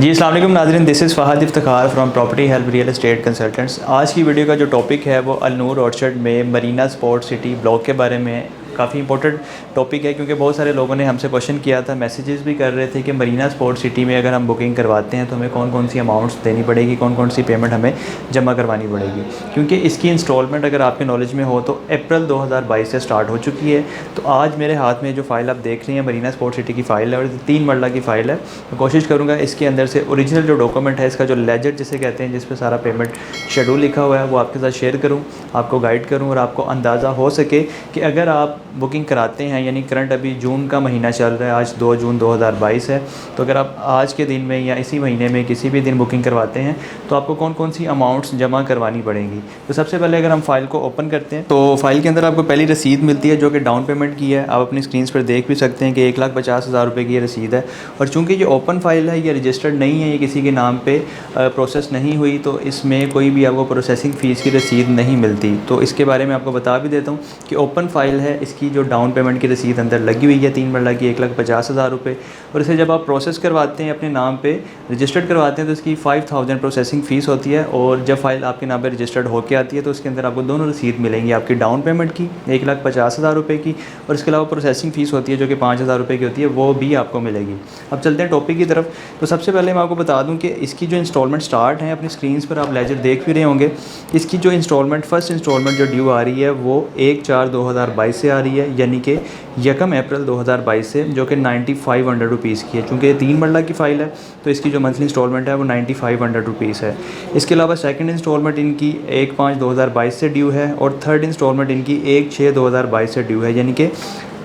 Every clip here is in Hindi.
जी अस्सलाम वालेकुम नाज़रीन, this is Fahd Iftikhar from property help real estate consultants. आज की वीडियो का जो टॉपिक है वो अल नूर ऑर्चर्ड में मरीना स्पोर्ट्स सिटी ब्लॉक के बारे में काफ़ी इंपॉर्टेंट टॉपिक है, क्योंकि बहुत सारे लोगों ने हमसे क्वेश्चन किया था, मैसेजेस भी कर रहे थे कि मरीना स्पोर्ट्स सिटी में अगर हम बुकिंग करवाते हैं तो हमें कौन कौन सी अमाउंट्स देनी पड़ेगी, कौन कौन सी पेमेंट हमें जमा करवानी पड़ेगी। क्योंकि इसकी इंस्टॉलमेंट अगर आपके नॉलेज में हो तो अप्रैल 2022 से स्टार्ट हो चुकी है। तो आज मेरे हाथ में जो फ़ाइल आप देख रही हैं मरीना स्पोर्ट्स सिटी की फ़ाइल है और 3 मरला की फ़ाइल है। मैं कोशिश करूँगा इसके अंदर से ओरिजिनल जो डॉक्यूमेंट है, इसका जो लेजर जिसे कहते हैं, जिस पे सारा पेमेंट शेड्यूल लिखा हुआ है, वो आपके साथ शेयर करूँ, आपको गाइड करूँ और आपको अंदाज़ा हो सके कि अगर आप बुकिंग कराते हैं, यानी करंट अभी जून का महीना चल रहा है, आज 2 जून 2022 है, तो अगर आप आज के दिन में या इसी महीने में किसी भी दिन बुकिंग करवाते हैं तो आपको कौन कौन सी अमाउंट्स जमा करवानी पड़ेंगी। तो सबसे पहले अगर हम फ़ाइल को ओपन करते हैं तो फ़ाइल के अंदर आपको पहली रसीद मिलती है जो कि डाउन पेमेंट की है। आप अपनी स्क्रीन पर देख भी सकते हैं कि 1,50,000 रुपये की ये रसीद है। और चूँकि ये ओपन फ़ाइल है, ये रजिस्टर्ड नहीं है, ये किसी के नाम पे प्रोसेस नहीं हुई, तो इसमें कोई भी आपको प्रोसेसिंग फ़ीस की रसीद नहीं मिलती। तो इसके बारे में आपको बता भी देता हूँ कि ओपन फ़ाइल है, इसकी जो डाउन पेमेंट की रसीद अंदर लगी हुई है 3 मरला की 1,50,000 रुपये। और इसे जब आप प्रोसेस करवाते हैं, अपने नाम पे रजिस्टर्ड करवाते हैं, तो इसकी 5,000 प्रोसेसिंग फ़ीस होती है। और जब फाइल आपके नाम पे रजिस्टर्ड होकर आती है तो उसके अंदर आपको दोनों रसीद मिलेंगी, आपकी डाउन पेमेंट की 1,50,000 रुपये की, और इसके अलावा प्रोसेसिंग फ़ीस होती है जो कि 5,000 रुपये की होती है, वो भी आपको मिलेगी। अब चलते हैं टॉपिक की तरफ। तो सबसे पहले मैं आपको बता दूं कि इसकी जो इंस्टॉलमेंट स्टार्ट है, अपनी स्क्रीन पर आप लेजर देख भी रहे होंगे, इसकी जो इंस्टॉलमेंट फर्स्ट इंस्टॉलमेंट जो ड्यू आ रही है वो 1/4/2022 से आ रही है, यानी कि 1 अप्रैल 2022 से, जो कि 9500 रुपीज़ की है। चूँकि ये 3 मरला की फ़ाइल है तो इसकी जो मंथली इंस्टॉलमेंट है वो 9500 रुपीज़ है। इसके अलावा सेकंड इंस्टॉलमेंट इनकी 1/5/2022 से ड्यू है और थर्ड इंस्टॉलमेंट इनकी 1/6/2022 से ड्यू है। यानी कि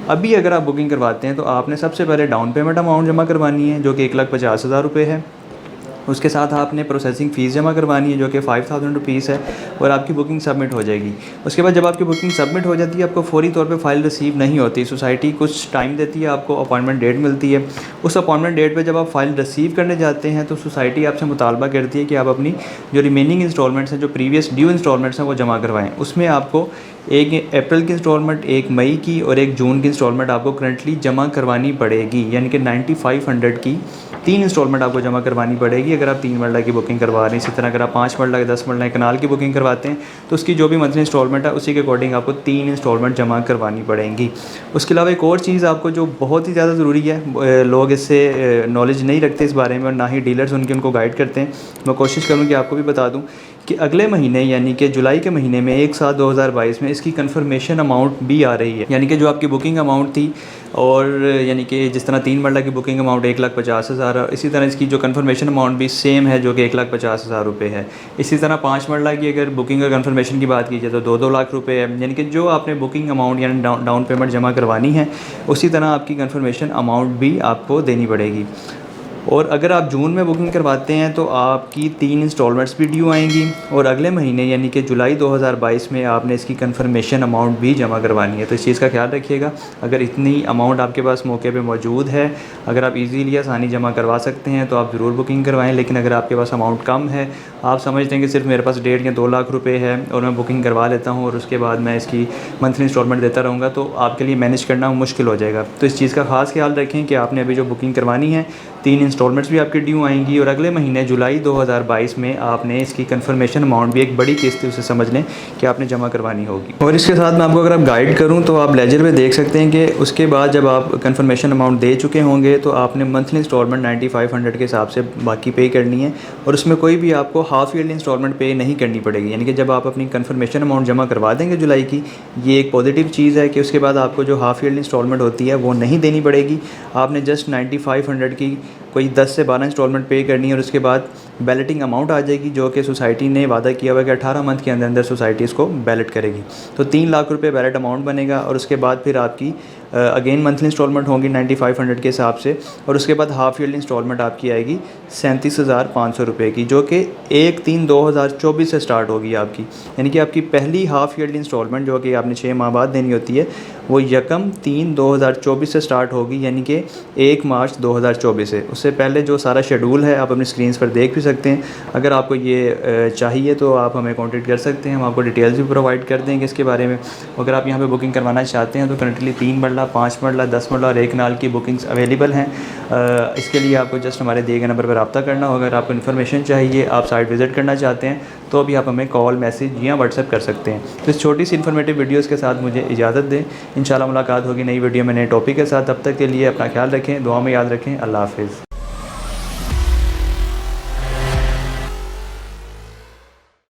अभी अगर आप बुकिंग करवाते हैं तो आपने सबसे पहले डाउन पेमेंट अमाउंट जमा करवानी है जो कि 1,50,000 रुपये है। उसके साथ आपने प्रोसेसिंग फ़ीस जमा करवानी है जो कि 5,000 रुपीज़ है, और आपकी बुकिंग सबमिट हो जाएगी। उसके बाद जब आपकी बुकिंग सबमिट हो जाती है, आपको फौरी तौर पे फ़ाइल रिसीव नहीं होती। सोसाइटी कुछ टाइम देती है, आपको अपॉइंटमेंट डेट मिलती है। उस अपॉइंटमेंट डेट पे जब आप फ़ाइल रिसीव करने जाते हैं तो सोसाइटी आपसे मुतालबा करती है कि आप अपनी जो रिमेनिंग इंस्टॉलमेंट्स हैं, जो प्रीवियस ड्यू इंस्टॉलमेंट्स हैं, वो जमा करवाएँ। उसमें आपको 1 अप्रैल की इंस्टॉलमेंट, 1 मई की और 1 जून की इंस्टॉलमेंट आपको करंटली जमा करवानी पड़ेगी। यानी कि 9500 की 3 इंस्टॉलमेंट आपको जमा करवानी पड़ेगी अगर आप 3 मरला की बुकिंग करवा रहे हैं। इसी तरह अगर आप 5 मरला, 10 मरला, कनाल की बुकिंग करवाते हैं तो उसकी जो भी मंथली इंस्टॉलमेंट है उसी के अकॉर्डिंग आपको 3 इंस्टॉलमेंट जमा करवानी पड़ेंगी। उसके अलावा एक और चीज़ आपको जो बहुत ही ज़्यादा ज़रूरी है, लोग इससे नॉलेज नहीं रखते इस बारे में और ना ही डीलर्स उनको गाइड करते हैं। मैं कोशिश करूँ कि आपको भी बता दूँ कि अगले महीने यानी कि जुलाई के महीने में 1/7/2022 में इसकी कन्फर्मेशन अमाउंट भी आ रही है। यानी कि जो आपकी बुकिंग अमाउंट थी, और यानी कि जिस तरह 3 मरला की बुकिंग अमाउंट 1,50,000, इसी तरह इसकी जो कन्फर्मेशन अमाउंट भी सेम है जो कि 1,50,000 रुपये है। इसी तरह 5 मरला की अगर बुकिंग और कन्फर्मेशन की बात की जाए तो 2-2 लाख रुपये है। यानी कि जो आपने बुकिंग अमाउंट यानी डाउन पेमेंट जमा करवानी है, उसी तरह आपकी कन्फर्मेशन अमाउंट भी आपको देनी पड़ेगी। और अगर आप जून में बुकिंग करवाते हैं तो आपकी 3 इंस्टॉलमेंट्स भी ड्यू आएंगी, और अगले महीने यानी कि जुलाई 2022 में आपने इसकी कन्फर्मेशन अमाउंट भी जमा करवानी है। तो इस चीज़ का ख्याल रखिएगा। अगर इतनी अमाउंट आपके पास मौके पे मौजूद है, अगर आप इजीली आसानी जमा करवा सकते हैं तो आप ज़रूर बुकिंग करवाएं। लेकिन अगर आपके पास अमाउंट कम है, आप समझते हैं कि सिर्फ मेरे पास 1.5 या 2 लाख रुपये है और मैं बुकिंग करवा लेता हूँ और उसके बाद मैं इसकी मंथली इंस्टॉलमेंट देता रहूँगा, तो आपके लिए मैनेज करना मुश्किल हो जाएगा। तो इस चीज़ का ख़ास ख्याल रखें कि आपने अभी जो बुकिंग करवानी है, 3 इंस्टॉलमेंट्स भी आपकी ड्यू आएंगी, और अगले महीने जुलाई 2022 में आपने इसकी कन्फर्मेशन अमाउंट भी, एक बड़ी किस्त उसे समझ लें कि आपने जमा करवानी होगी। और इसके साथ मैं आपको अगर आप गाइड करूं तो आप लेजर में देख सकते हैं कि उसके बाद जब आप कन्फर्मेशन अमाउंट दे चुके होंगे तो आपने मंथली इंस्टॉलमेंट 9500 के हिसाब से बाकी पे करनी है, और उसमें कोई भी आपको हाफ़ ईयरली इंस्टॉलमेंट पे नहीं करनी पड़ेगी। यानी कि जब आप अपनी कन्फर्मेशन अमाउंट जमा करवा देंगे जुलाई की, ये एक पॉजिटिव चीज़ है कि उसके बाद आपको जो हाफ़ ईयरली इंस्टॉलमेंट होती है वो नहीं देनी पड़ेगी। आपने जस्ट 9500 की कोई 10 से 12 इंस्टॉलमेंट पे करनी है, और उसके बाद बैलेटिंग अमाउंट आ जाएगी जो कि सोसाइटी ने वादा किया हुआ है कि 18 मंथ के अंदर अंदर सोसाइटी इसको बैलेट करेगी। तो 3 लाख रुपए बैलेट अमाउंट बनेगा, और उसके बाद फिर आपकी अगेन मंथली इंस्टॉलमेंट होंगी 9500 के हिसाब से, और उसके बाद हाफ़ ईयरली इंस्टॉलमेंट आपकी आएगी 37,500 रुपये की, जो कि 1/3/2024 से स्टार्ट होगी आपकी। यानी कि आपकी पहली हाफ़ ईयरली इंस्टॉलमेंट जो कि आपने 6 माह बाद देनी होती है, वो 1/3/2024 से स्टार्ट होगी, यानी कि 1 मार्च 2024 से। उससे पहले जो सारा शेड्यूल है आप अपनी स्क्रीन पर देख भी सकते हैं। अगर आपको ये चाहिए तो आप हमें कॉन्टेक्ट कर सकते हैं, हम आपको डिटेल्स भी प्रोवाइड कर देंगे इसके बारे में। अगर आप यहाँ पे बुकिंग करवाना चाहते हैं तो करंटली 3 मरला, 5 मरला, 10 मरला और 1 नाल की बुकिंग्स अवेलेबल हैं। इसके लिए आपको जस्ट हमारे दिए गए नंबर पर रब्ता करना होगा। अगर आपको इन्फॉर्मेशन चाहिए, आप साइट विज़िट करना चाहते हैं तो भी आप हमें कॉल, मैसेज या व्हाट्सएप कर सकते हैं। तो इस छोटी सी इन्फॉर्मेटिव वीडियोज़ के साथ मुझे इजाज़त दें। इंशाल्लाह मुलाकात होगी नई वीडियो में नए टॉपिक के साथ। तब तक के लिए अपना ख्याल रखें, दुआ में याद रखें। अल्लाह हाफ़िज़।